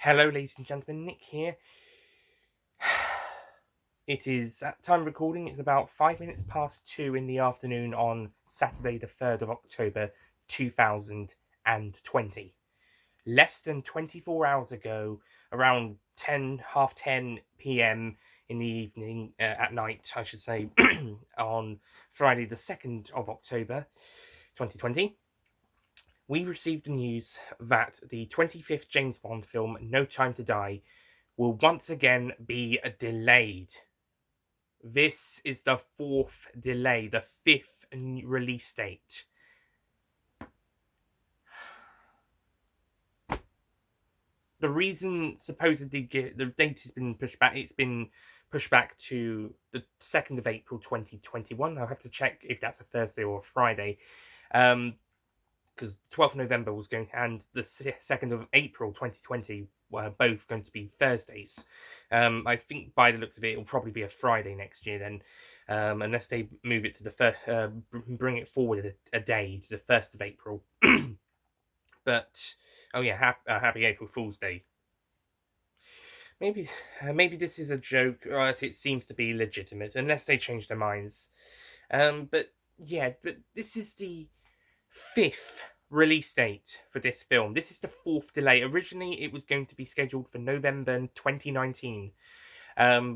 Hello, ladies and gentlemen, Nick here. It is, at time of recording, it's about 5 minutes past 2 in the afternoon on Saturday, the 3rd of October, 2020. Less than 24 hours ago, around 10, half 10 p.m. in the evening, at night, I should say, on Friday, the 2nd of October, 2020, we received the news that the 25th James Bond film, No Time to Die, will once again be delayed. This is the fourth delay, the fifth release date. The reason supposedly the date has been pushed back, it's been pushed back to the 2nd of April 2021. I'll have to check if that's a Thursday or a Friday. Because 12th of November was going, and the 2nd of April 2020 were both going to be Thursdays. I think by the looks of it, it'll probably be a Friday next year then, unless they move it to the bring it forward a day to the 1st of April. But oh yeah, happy April Fool's Day. Maybe this is a joke, or it seems to be legitimate, unless they change their minds. But yeah, but this is the fifth release date for this film. This is the fourth delay. Originally, it was going to be scheduled for November 2019,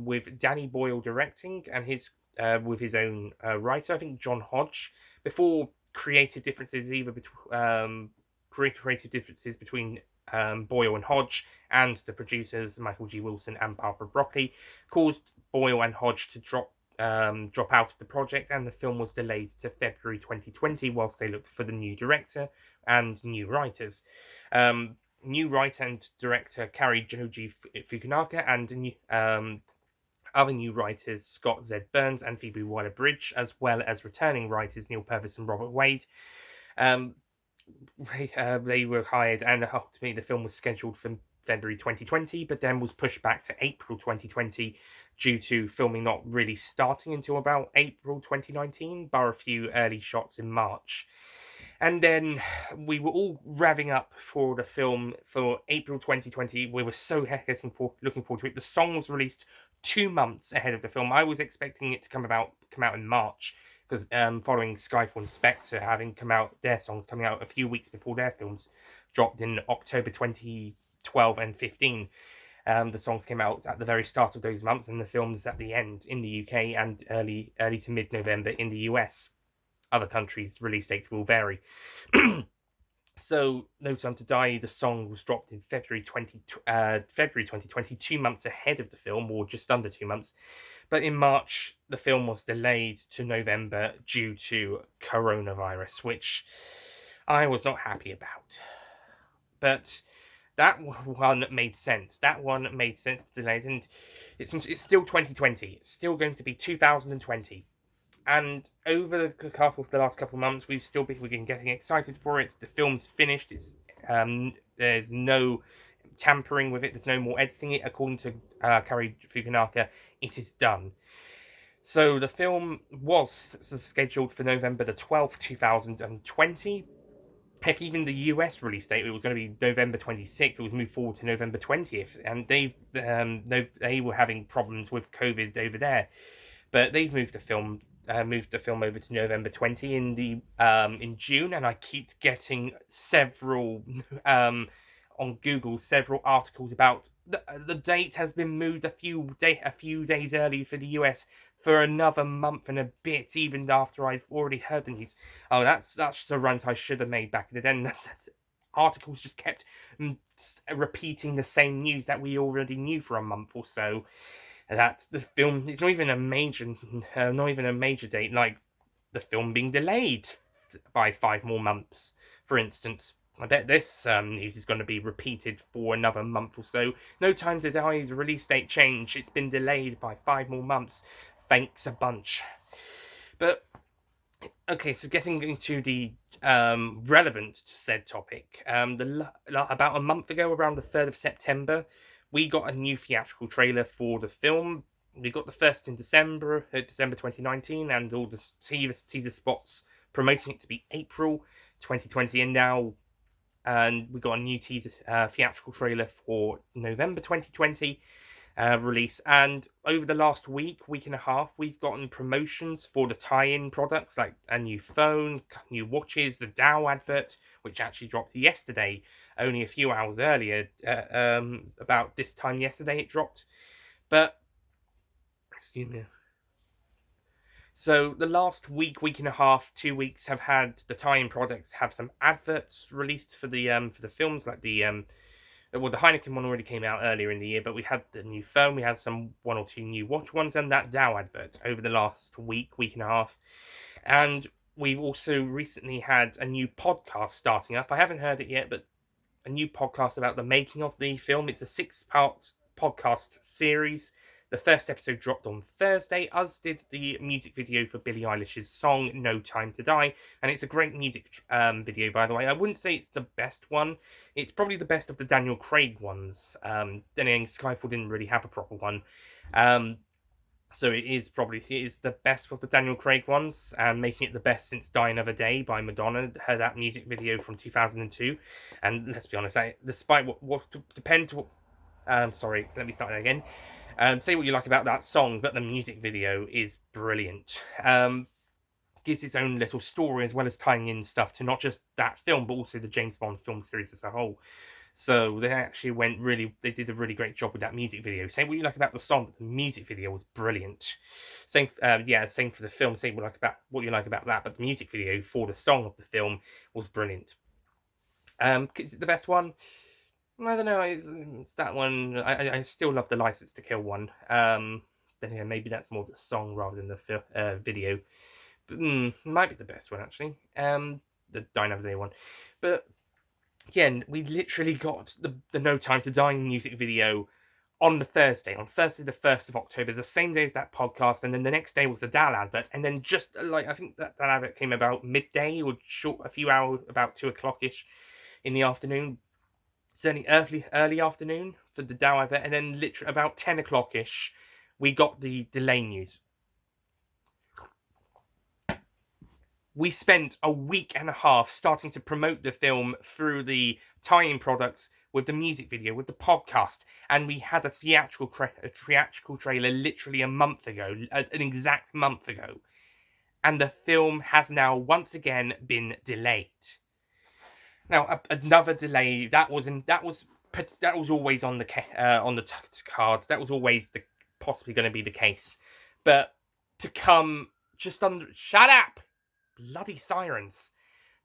with Danny Boyle directing and his with his own writer, I think John Hodge. Before creative differences, creative differences between Boyle and Hodge and the producers Michael G. Wilson and Barbara Broccoli caused Boyle and Hodge to drop out of the project, and the film was delayed to February 2020 whilst they looked for the new director and new writers. New writer and director Cary Joji Fukunaga and other new writers Scott Z. Burns and Phoebe Waller-Bridge, as well as returning writers Neil Purvis and Robert Wade. Um, they were hired, and ultimately the film was scheduled for February 2020, but then was pushed back to April 2020 due to filming not really starting until about April 2019, bar a few early shots in March. And then we were all revving up for the film for April 2020. We were so looking forward to it. The song was released 2 months ahead of the film. I was expecting it to come out in March, because following Skyfall and Spectre having come out, their songs coming out a few weeks before their films dropped in October 2012 and 15. The songs came out at the very start of those months, and the films at the end in the UK and early to mid November in the US. Other countries' release dates will vary. So, No Time to Die, the song was dropped in February 2020, 2 months ahead of the film, or just under 2 months. But in March, the film was delayed to November due to coronavirus, which I was not happy about. But that one made sense. That one made sense to delay it, and it's still 2020. It's still going to be 2020. And over the last couple of months, we've been getting excited for it. The film's finished. There's no tampering with it. There's no more editing it. According to Cary Fukunaga, it is done. So the film was scheduled for November the 12th, 2020. Heck, even the US release date, it was going to be November 26th. It was moved forward to November 20th, and they were having problems with COVID over there, but they've moved the film over to November 20 in June, and I keep getting several on Google several articles about the date has been moved a few days early for the US for another month and a bit, even after I've already heard the news. Oh, that's the rant I should have made back in the day. Articles just kept repeating the same news that we already knew for a month or so. That the film is not even a major date, like the film being delayed by 5 more months, for instance. I bet this news is going to be repeated for another month or so. No Time to Die's release date change. It's been delayed by 5 more months. Thanks a bunch. But okay, so getting into the relevant to said topic, about a month ago, around the 3rd of September, we got a new theatrical trailer for the film. We got the first in December 2019, and all the teaser spots promoting it to be April 2020, and now and we got a new teaser theatrical trailer for November 2020 release. And over the last week and a half, we've gotten promotions for the tie-in products like a new phone, new watches, the Dow advert, which actually dropped yesterday, only a few hours earlier. About this time yesterday, it dropped. But excuse me. So the last week and a half, 2 weeks have had the tie-in products have some adverts released for the films, like the Heineken one already came out earlier in the year, but we had the new phone, we had some one or two new watch ones, and that Dow advert over the last week and a half. And we've also recently had a new podcast starting up. I haven't heard it yet, but a new podcast about the making of the film. It's a 6-part podcast series. The first episode dropped on Thursday, as did the music video for Billie Eilish's song No Time to Die. And it's a great music video, by the way. I wouldn't say it's the best one. It's probably the best of the Daniel Craig ones. Then again, Skyfall didn't really have a proper one. So it is the best of the Daniel Craig ones, and making it the best since Die Another Day by Madonna, that music video from 2002. And let's be honest, despite sorry, let me start that again. Say what you like about that song, but the music video is brilliant. Gives its own little story, as well as tying in stuff to not just that film, but also the James Bond film series as a whole. So they actually they did a really great job with that music video. Say what you like about the song, but the music video was brilliant. Same for the film. Say what you like about that, but the music video for the song of the film was brilliant. Is it the best one? I don't know. It's that one. I still love the License to Kill one. Then yeah, maybe that's more the song rather than the video. But, might be the best one actually. The Die Another Day one, but again, we literally got the No Time to Die music video on Thursday the 1st of October, the same day as that podcast, and then the next day was the Dow advert, and then just I think that advert came about midday or a few hours, about 2 o'clock-ish in the afternoon. Certainly early afternoon for the Dow advert, and then literally about 10 o'clock-ish, we got the delay news. We spent a week and a half starting to promote the film through the tie-in products, with the music video, with the podcast, and we had a theatrical trailer literally a month ago, an exact month ago, and the film has now once again been delayed. Now, another delay that was always on the cards. That was always possibly going to be the case, but to come just under. Shut up! Bloody sirens!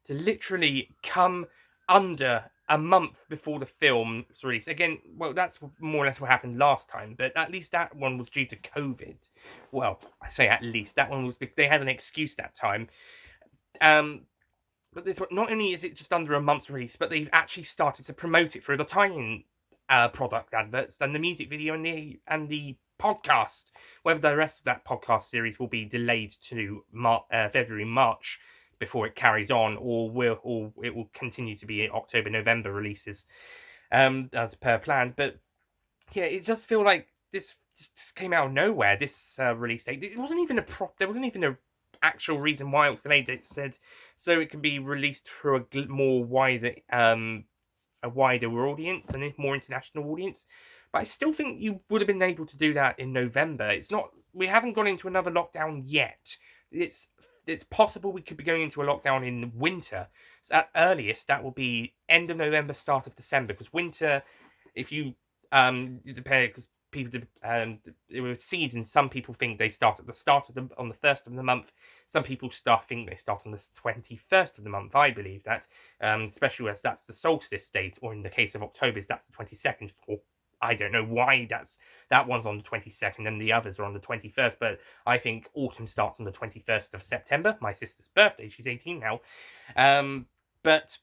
To literally come under a month before the film's release. Again, well, that's more or less what happened last time, but at least that one was due to COVID. Well, I say at least. That one was because they had an excuse that time. But this one, not only is it just under a month's release, but they've actually started to promote it through the tie-in product adverts and the music video and the podcast. Whether the rest of that podcast series will be delayed to February, March before it carries on, or it will continue to be October, November releases as per plan. But yeah, it does feel like this just came out of nowhere. This release date, it wasn't even there wasn't even a actual reason why it was delayed. It said so it can be released for a wider audience and a more international audience. But I still think you would have been able to do that in November. We haven't gone into another lockdown yet. It's possible we could be going into a lockdown in winter. So at earliest, that will be end of November, start of December. Because winter, if you because people with seasons, some people think they start at the start of on the first of the month. Some people think they start on the 21st of the month. I believe that, especially as that's the solstice date, or in the case of October's, that's the 22nd. For I don't know why that one's on the 22nd and the others are on the 21st, but I think autumn starts on the 21st of September. My sister's birthday; she's 18 now. But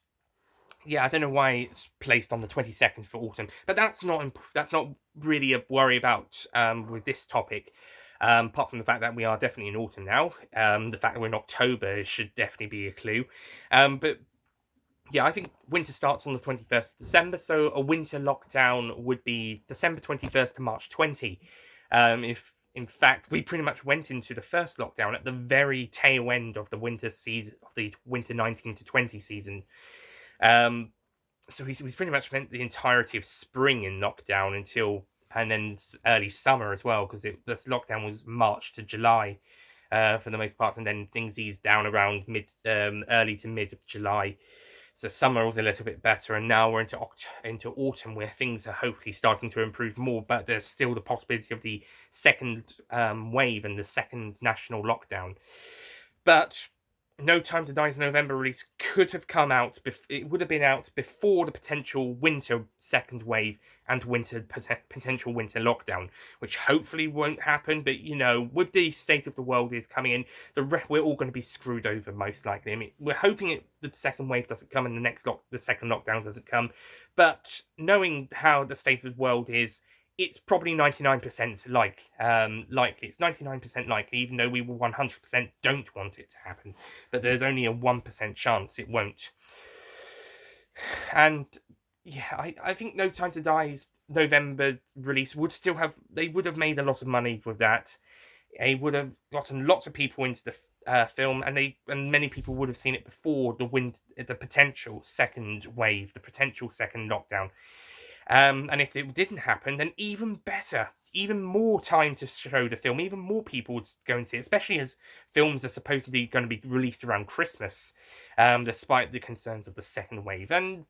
yeah, I don't know why it's placed on the 22nd for autumn, but that's not really a worry about with this topic. Apart from the fact that we are definitely in autumn now, the fact that we're in October should definitely be a clue. But yeah, I think winter starts on the 21st of December, so a winter lockdown would be December 21st to March 20. If in fact we pretty much went into the first lockdown at the very tail end of the winter season, of the winter 19 to 20 season. so we pretty much spent the entirety of spring in lockdown and then early summer as well, because this lockdown was March to July for the most part, and then things eased down around early to mid of July. So summer was a little bit better, and now we're into autumn, where things are hopefully starting to improve more. But there's still the possibility of the second wave and the second national lockdown. But No Time to Die's November release could have come out. It would have been out before the potential winter second wave and potential winter lockdown, which hopefully won't happen. But with the state of the world is coming in, we're all going to be screwed over most likely. I mean, we're hoping the second wave doesn't come and the second lockdown doesn't come. But knowing how the state of the world is, it's probably 99% likely. It's 99% likely, even though we 100% don't want it to happen. But there's only a 1% chance it won't. And yeah, I think No Time to Die's November release they would have made a lot of money with that. They would have gotten lots of people into the film, and many people would have seen it before the potential second wave, the potential second lockdown. And if it didn't happen, then even better, even more time to show the film, even more people would go and see it, especially as films are supposedly going to be released around Christmas, despite the concerns of the second wave. And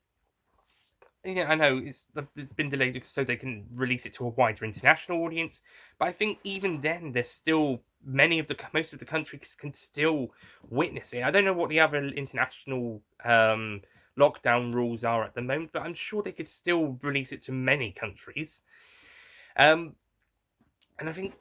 I know it's been delayed so they can release it to a wider international audience, but I think even then, there's still most of the countries can still witness it. I don't know what the other international lockdown rules are at the moment, but I'm sure they could still release it to many countries. And I think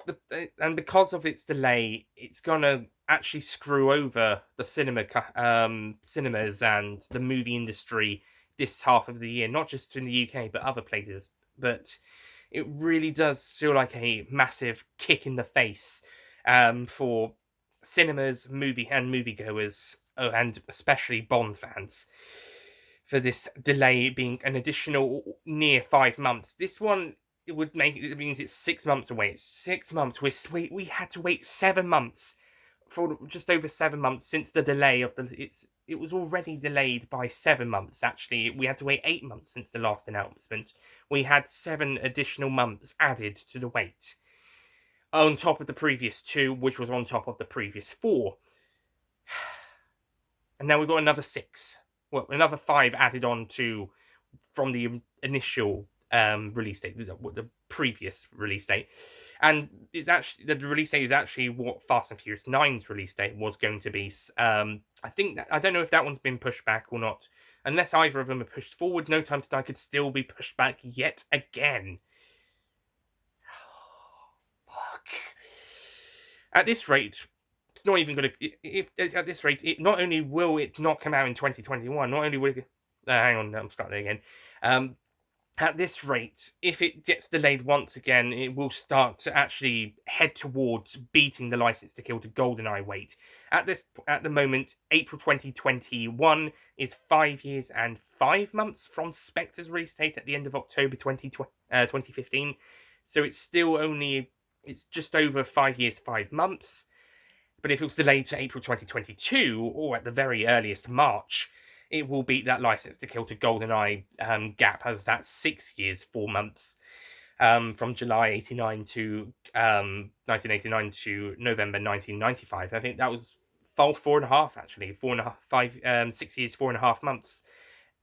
and because of its delay, it's gonna actually screw over the cinemas and the movie industry this half of the year, not just in the UK but other places. But it really does feel like a massive kick in the face for cinemas, moviegoers, and especially Bond fans, for this delay being an additional near 5 months. This one, it means it's 6 months away. It's 6 months. We had to wait 7 months, for just over 7 months since the delay of it was already delayed by 7 months. Actually, we had to wait 8 months since the last announcement. We had 7 additional months added to the wait, on top of the previous 2, which was on top of the previous 4. And now we've got another 6. Well, another 5 added on from the initial release date, the previous release date. And it's actually the release date is actually what Fast and Furious 9's release date was going to be. I don't know if that one's been pushed back or not. Unless either of them are pushed forward, No Time to Die could still be pushed back yet again. Fuck. At this rate, it's not even going to. If at this rate, not only will it not come out in 2021, not only will it. Hang on, I'm starting again. At this rate, if it gets delayed once again, it will start to actually head towards beating the License to Kill to GoldenEye wait. At the moment, April 2021 is 5 years and 5 months from Spectre's release date at the end of October 2015. So it's just over 5 years, 5 months. But if it was delayed to April 2022, or at the very earliest March, it will beat that License to Kill to GoldenEye gap, as that's 6 years, 4 months, from July 89 to 1989 to November 1995. I think that was 4.5 actually, 4.5, 6 years, 4.5 months.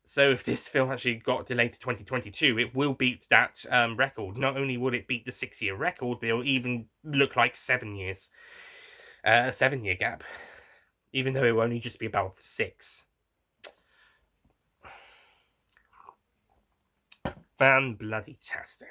So if this film actually got delayed to 2022, it will beat that record. Not only will it beat the 6-year record, but it'll even look like 7 years, a 7-year gap, even though it will only just be about 6. Fan-bloody-tastic.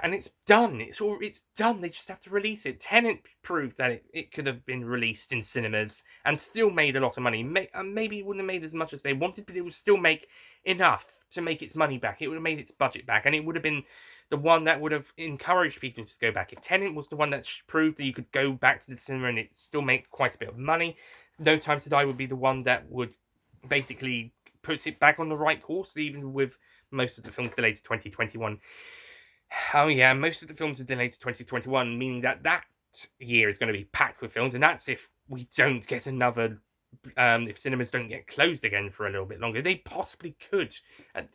And it's done. It's done. They just have to release it. Tenet proved that it could have been released in cinemas and still made a lot of money. Maybe it wouldn't have made as much as they wanted, but it would still make enough to make its money back. It would have made its budget back, and it would have been the one that would have encouraged people to go back. If Tenet was the one that proved that you could go back to the cinema and it still make quite a bit of money, No Time to Die would be the one that would basically put it back on the right course, even with most of the films delayed to 2021. Oh yeah, most of the films are delayed to 2021, meaning that year is going to be packed with films, and that's if we don't get another if cinemas don't get closed again for a little bit longer. They possibly could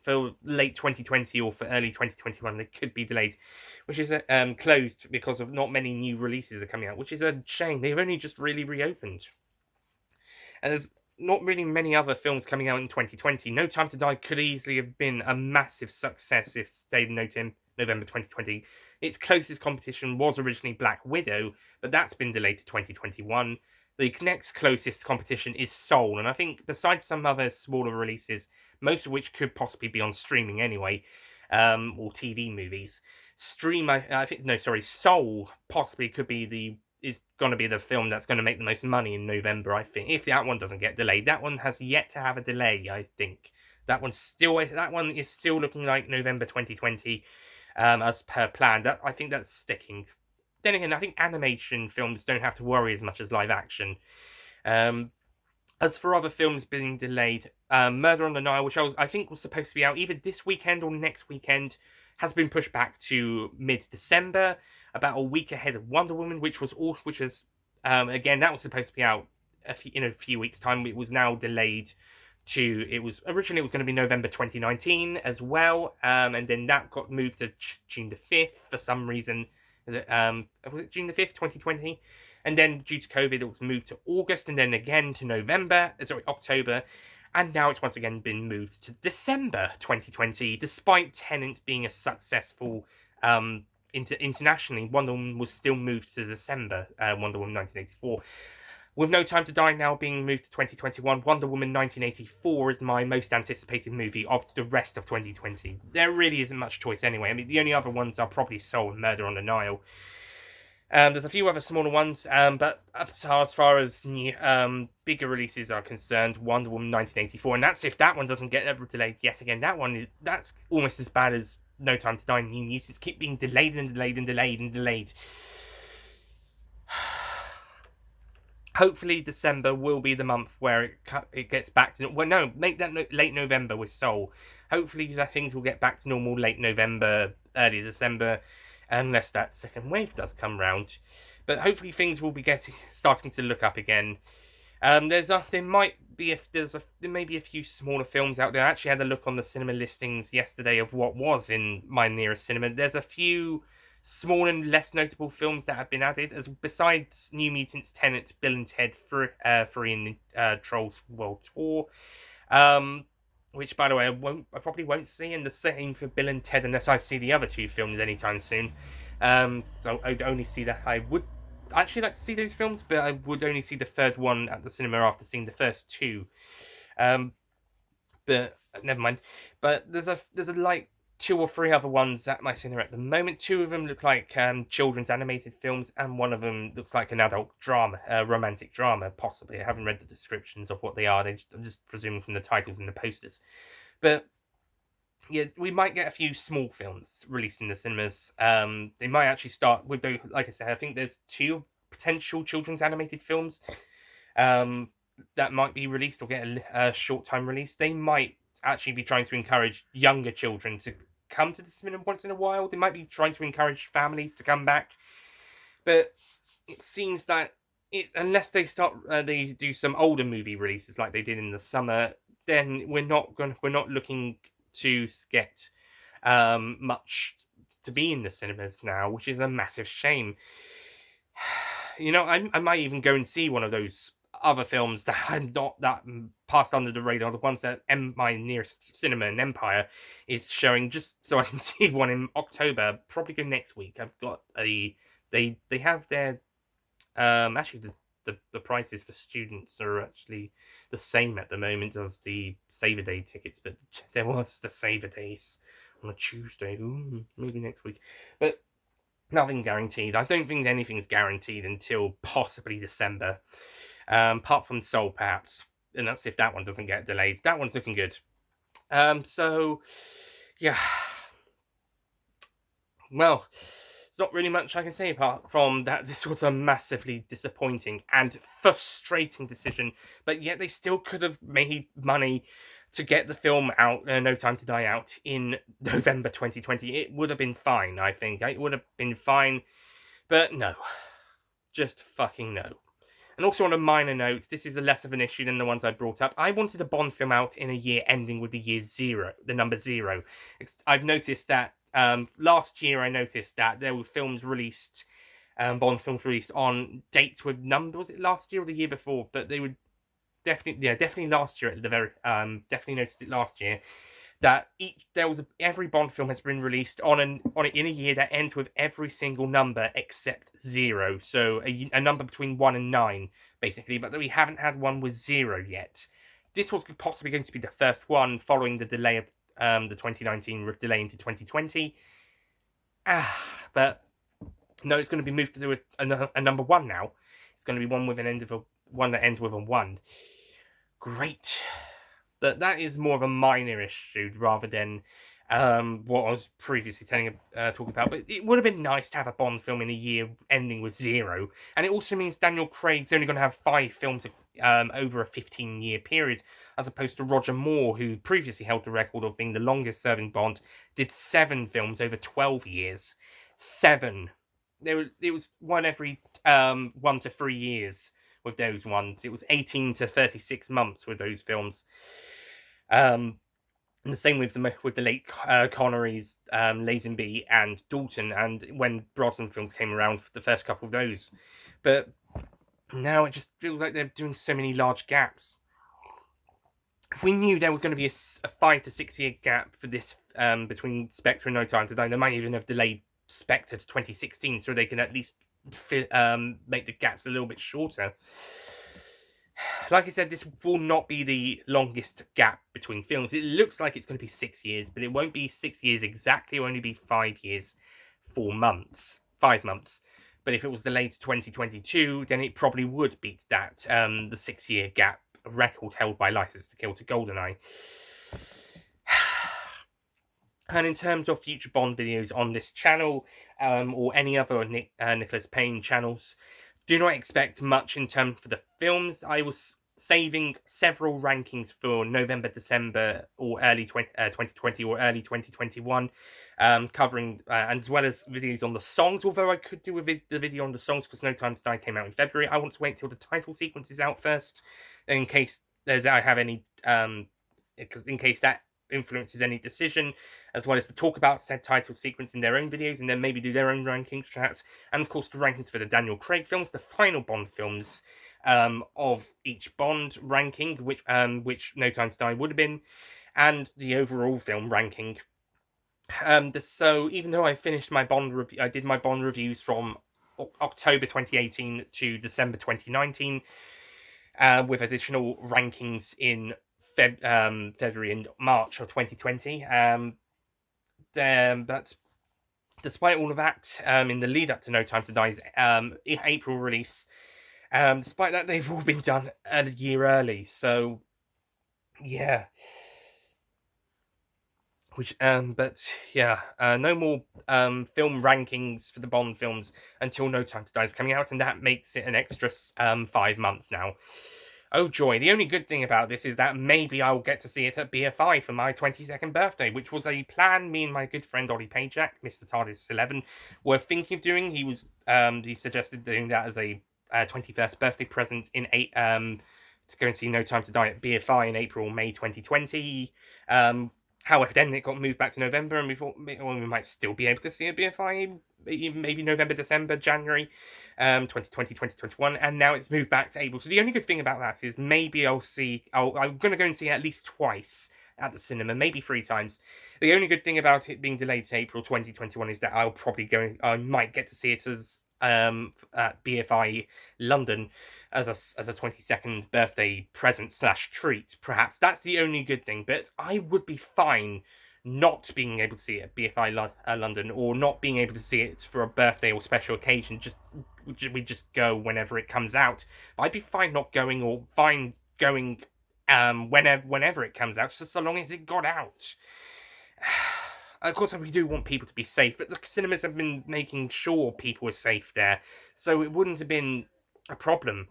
for late 2020 or for early 2021. They could be delayed, which is closed because of not many new releases are coming out, which is a shame. They've only just really reopened. And there's not really many other films coming out in 2020. No Time to Die could easily have been a massive success if stayed in November 2020. Its closest competition was originally Black Widow, but that's been delayed to 2021. The next closest competition is Soul, and I think besides some other smaller releases, most of which could possibly be on streaming anyway, or TV movies, Soul possibly could be is going to be the film that's going to make the most money in November, I think. If that one doesn't get delayed, that one has yet to have a delay, I think. That one is still looking like November 2020, as per plan. I think that's sticking. Then again, I think animation films don't have to worry as much as live action. As for other films being delayed, Murder on the Nile, which I think was supposed to be out either this weekend or next weekend, has been pushed back to mid-December, about a week ahead of Wonder Woman, which was again, that was supposed to be out in a few weeks' time. It was now delayed to originally it was going to be November 2019 as well, and then that got moved to June the 5th for some reason. Was it June the 5th, 2020? And then due to COVID, it was moved to August, and then again to October, and now it's once again been moved to December 2020. Despite Tenet being a successful internationally, Wonder Woman was still moved to December. Wonder Woman 1984. With No Time to Die now being moved to 2021, Wonder Woman 1984 is my most anticipated movie of the rest of 2020. There really isn't much choice anyway. I mean, the only other ones are probably Soul and Murder on the Nile. There's a few other smaller ones, but as far as bigger releases are concerned, Wonder Woman 1984, and that's if that one doesn't get delayed yet again. That's almost as bad as No Time to Die. New Mutants keep being delayed and delayed and delayed and delayed. Hopefully, December will be the month where it gets back to... Well, no, make that late November with Soul. Hopefully, things will get back to normal late November, early December, unless that second wave does come round. But hopefully, things will be starting to look up again. There may be a few smaller films out there. I actually had a look on the cinema listings yesterday of what was in my nearest cinema. There's a few small and less notable films that have been added, as besides New Mutants, Tenet, Bill and Ted 3 and Trolls World Tour, which, by the way, I probably won't see, and the same for Bill and Ted unless I see the other two films anytime soon. So I'd only see that. I would actually like to see those films, but I would only see the third one at the cinema after seeing the first two. But never mind. But there's a like 2 or 3 other ones at my cinema at the moment. 2 of them look like children's animated films, and one of them looks like an adult drama, romantic drama, possibly. I haven't read the descriptions of what they are. I'm just presuming from the titles and the posters. But yeah, we might get a few small films released in the cinemas. They might actually start with, like I said, I think there's 2 potential children's animated films that might be released or get a short time release. They might actually be trying to encourage younger children to come to the cinema once in a while. They might be trying to encourage families to come back, but it seems that unless they do some older movie releases like they did in the summer, then we're not looking to get much to be in the cinemas now, which is a massive shame. I might even go and see one of those other films that I'm not that passed under the radar, the ones that my nearest cinema in Empire is showing, just so I can see one in October. Probably go next week. I've got they have their actually the prices for students are actually the same at the moment as the Save a Day tickets, but there was the Save a Days on a Tuesday. Ooh, maybe next week, but nothing guaranteed. I don't think anything's guaranteed until possibly December. Apart from Soul, perhaps. And that's if that one doesn't get delayed. That one's looking good. So, yeah. Well, there's not really much I can say apart from that this was a massively disappointing and frustrating decision. But yet they still could have made money to get the film out, No Time to Die out, in November 2020. It would have been fine, I think. It would have been fine. But no. Just fucking no. And also on a minor note, this is a less of an issue than the ones I brought up. I wanted a Bond film out in a year ending with the year zero, the number zero. I've noticed that last year I noticed that there were films released, Bond films released on dates with numbers. Was it last year or the year before? But they would definitely last year at the very definitely noticed it last year that every Bond film has been released in a year that ends with every single number except zero. So a number between 1 and 9, basically, but that we haven't had one with zero yet. This was possibly going to be the first one following the delay of the 2019 delay into 2020. But no, it's going to be moved to a number one now. It's going to be one with one that ends with a 1. Great. But that is more of a minor issue rather than what I was previously talking about. But it would have been nice to have a Bond film in a year ending with 0. And it also means Daniel Craig's only going to have 5 films over a 15-year period, as opposed to Roger Moore, who previously held the record of being the longest-serving Bond, did 7 films over 12 years. 7. It was one every 1 to 3 years with those ones. It was 18 to 36 months with those films. And the same with the late Connerys, Lazenby, and Dalton, and when Brosnan films came around for the first couple of those. But now it just feels like they're doing so many large gaps. If we knew there was going to be a 5 to 6 year gap for this between Spectre and No Time to Die, they might even have delayed Spectre to 2016 so they can at least make the gaps a little bit shorter. Like I said, this will not be the longest gap between films. It looks like it's going to be 6 years, but it won't be 6 years exactly. It will only be 5 years, 4 months, 5 months. But if it was delayed to 2022, then it probably would beat that the 6 year gap record held by License to Kill to GoldenEye. And in terms of future Bond videos on this channel, or any other Nicholas Payne channels, do not expect much in terms for the films. I was saving several rankings for November, December, or early 2020 or early 2021, covering as well as videos on the songs. Although I could do the video on the songs because No Time to Die came out in February. I want to wait till the title sequence is out first, in case I have any because in case that influences any decision, as well as to talk about said title sequence in their own videos, and then maybe do their own rankings for that. And of course, the rankings for the Daniel Craig films, the final Bond films of each Bond ranking, which No Time to Die would have been, and the overall film ranking. So even though I finished my Bond review, I did my Bond reviews from October 2018 to December 2019, with additional rankings in February and March of 2020. But despite all of that, in the lead up to No Time to Die's April release, despite that, they've all been done a year early. So, yeah. But yeah, no more film rankings for the Bond films until No Time to Die is coming out, and that makes it an extra 5 months now. Oh joy, the only good thing about this is that maybe I'll get to see it at BFI for my 22nd birthday, which was a plan me and my good friend Ollie Pajak, Mr. TARDIS 11, were thinking of doing. He suggested doing that as a 21st birthday present to go and see No Time to Die at BFI in April, May 2020. However, then it got moved back to November, and we thought we might still be able to see a BFI, maybe November, December, January, 2020, 2021, and now it's moved back to April. So the only good thing about that is maybe I'm going to go and see it at least twice at the cinema, maybe 3 times. The only good thing about it being delayed to April 2021 is that I might get to see it as at BFI London as a 22nd birthday present / treat, perhaps. That's the only good thing, but I would be fine not being able to see it at BFI London, or not being able to see it for a birthday or special occasion. We just go whenever it comes out. I'd be fine not going, or fine going whenever it comes out, just so long as it got out. Of course, we do want people to be safe, but the cinemas have been making sure people are safe there, so it wouldn't have been a problem.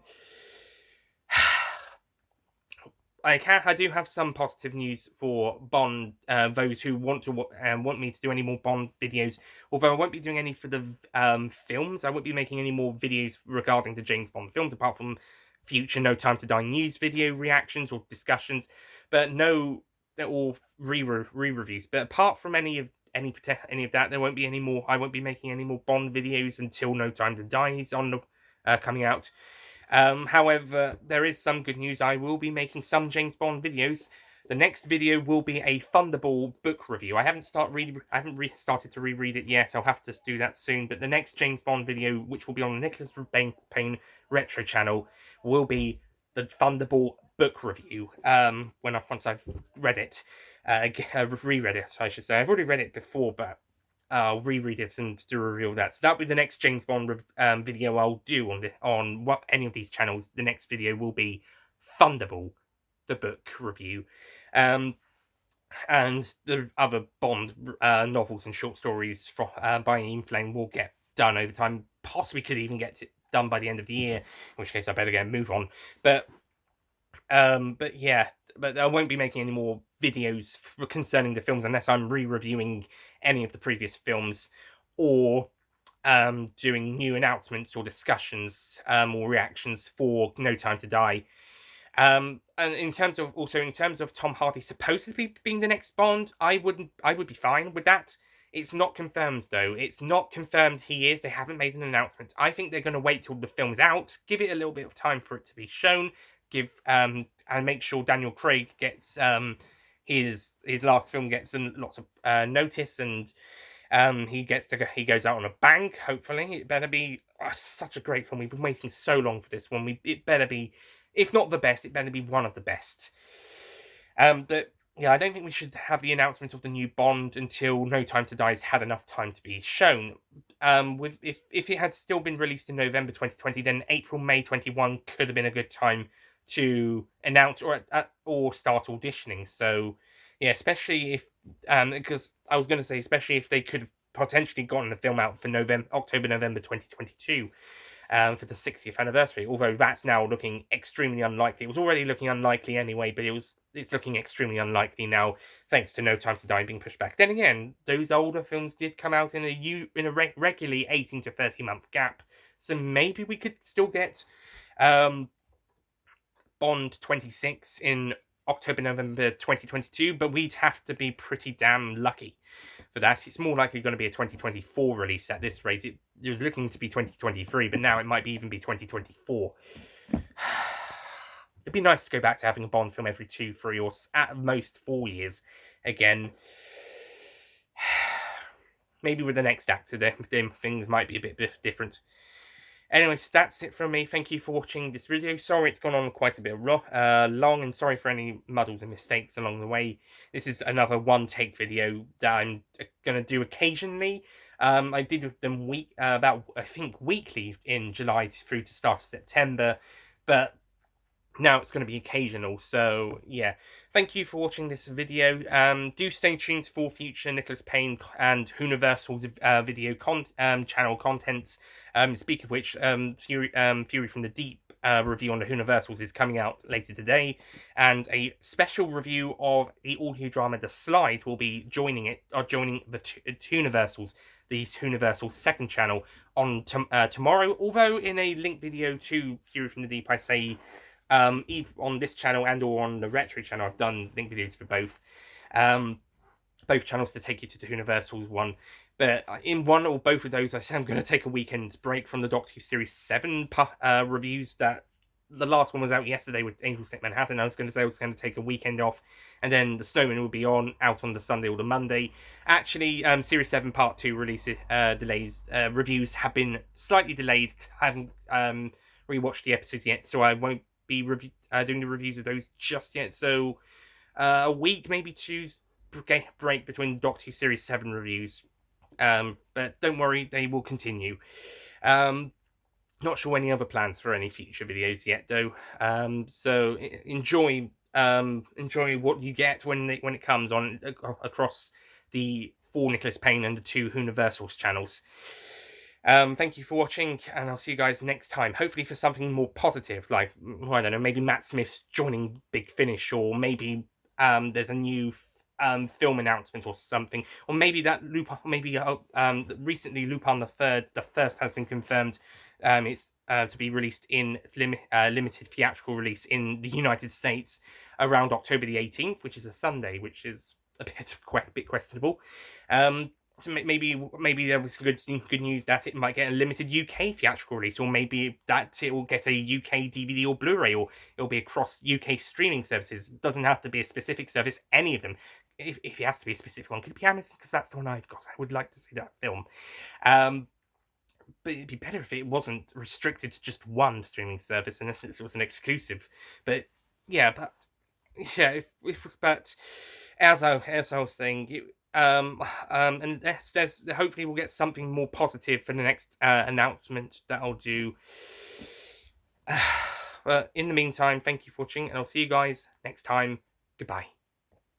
I do have some positive news for Bond. Those who want me to do any more Bond videos. Although I won't be doing any for the films, I won't be making any more videos regarding the James Bond films, apart from future No Time to Die news video reactions or discussions. But no, they're all re-reviews. But apart from any of that, there won't be any more. I won't be making any more Bond videos until No Time to Die is on the coming out. However, there is some good news. I will be making some James Bond videos. The next video will be a Thunderball book review. I haven't started to reread it yet. I'll have to do that soon. But the next James Bond video, which will be on the Nicholas Payne Retro channel, will be the Thunderball book review. Once I've read it, reread it, I should say. I've already read it before, but I'll reread it and do a review of that. So that'll be the next James Bond video I'll do on any of these channels. The next video will be Thunderball, the book review, and the other Bond novels and short stories by Ian Fleming will get done over time. Possibly could even get it done by the end of the year, in which case I better get a move on. But yeah, but I won't be making any more videos concerning the films unless I'm re-reviewing any of the previous films or doing new announcements or discussions or reactions for No Time to Die. And in terms of Tom Hardy supposedly being the next Bond, I would be fine with that. It's not confirmed though. It's not confirmed he is. They haven't made an announcement. I think they're going to wait till the film's out, give it a little bit of time for it to be shown, and make sure Daniel Craig gets his last film gets lots of notice, and he goes out on a bang. Hopefully, it better be such a great film. We've been waiting so long for this one. It better be, if not the best, it better be one of the best. But yeah, I don't think we should have the announcement of the new Bond until No Time to Die has had enough time to be shown. If it had still been released in November 2020, then May 21 could have been a good time to announce or start auditioning. So yeah, especially if because I was going to say, especially if they could have potentially gotten the film out for October, November 2022. For the 60th anniversary, although that's now looking extremely unlikely. It was already looking unlikely anyway, but it's looking extremely unlikely now, thanks to No Time to Die being pushed back. Then again, those older films did come out in a regularly 18 to 30 month gap, so maybe we could still get Bond 26 in October, November 2022, but we'd have to be pretty damn lucky for that. It's more likely going to be a 2024 release at this rate. It was looking to be 2023, but now it might even be 2024. It'd be nice to go back to having a Bond film every 2, 3, or at most 4 years again. Maybe with the next actor, then things might be a bit different. Anyway, so that's it from me. Thank you for watching this video. Sorry it's gone on quite a bit long, and sorry for any muddles and mistakes along the way. This is another one-take video that I'm going to do occasionally. I did them weekly in July through to start of September, but now it's going to be occasional. So yeah, thank you for watching this video. Do stay tuned for future Nicholas Payne and Universal's video channel contents. Speaking of which, Fury from the Deep review on the Universals is coming out later today, and a special review of the audio drama The Slide will be joining the Universals, the Universal's second channel on tomorrow. Although in a link video to Fury from the Deep, I say on this channel and or on the Retro channel, I've done link videos for both channels to take you to the Universal's one. But in one or both of those, I said I'm going to take a weekend break from the Doctor Who Series 7 reviews. That the last one was out yesterday with Angel Snake Manhattan. I was going to say I was going to take a weekend off, and then the Snowman will be out on the Sunday or the Monday. Actually, Series 7 Part 2 release reviews have been slightly delayed. I haven't rewatched the episodes yet, so I won't be doing the reviews of those just yet. So a week, maybe 2 break between Doctor Who Series 7 reviews. But don't worry, they will continue. Not sure any other plans for any future videos yet, though. So enjoy what you get when it comes on across the 4 Nicholas Payne and the 2 Universals channels. Thank you for watching, and I'll see you guys next time. Hopefully for something more positive, like, I don't know, maybe Matt Smith's joining Big Finish, or maybe there's a new film announcement or something, or maybe that Lupin, maybe recently Lupin the first has been confirmed. It's to be released in limited theatrical release in the United States around October the 18th, which is a Sunday, which is a bit questionable. So maybe there was good news that it might get a limited UK theatrical release, or maybe that it will get a UK DVD or Blu-ray, or it'll be across UK streaming services. It doesn't have to be a specific service, any of them. If it has to be a specific one, could it be Amazon? Because that's the one I've got. I would like to see that film. Um, but it'd be better if it wasn't restricted to just one streaming service, unless it was an exclusive. But yeah, but yeah, but as I was saying, and there's hopefully we'll get something more positive for the next announcement that I'll do. But in the meantime, thank you for watching, and I'll see you guys next time. Goodbye.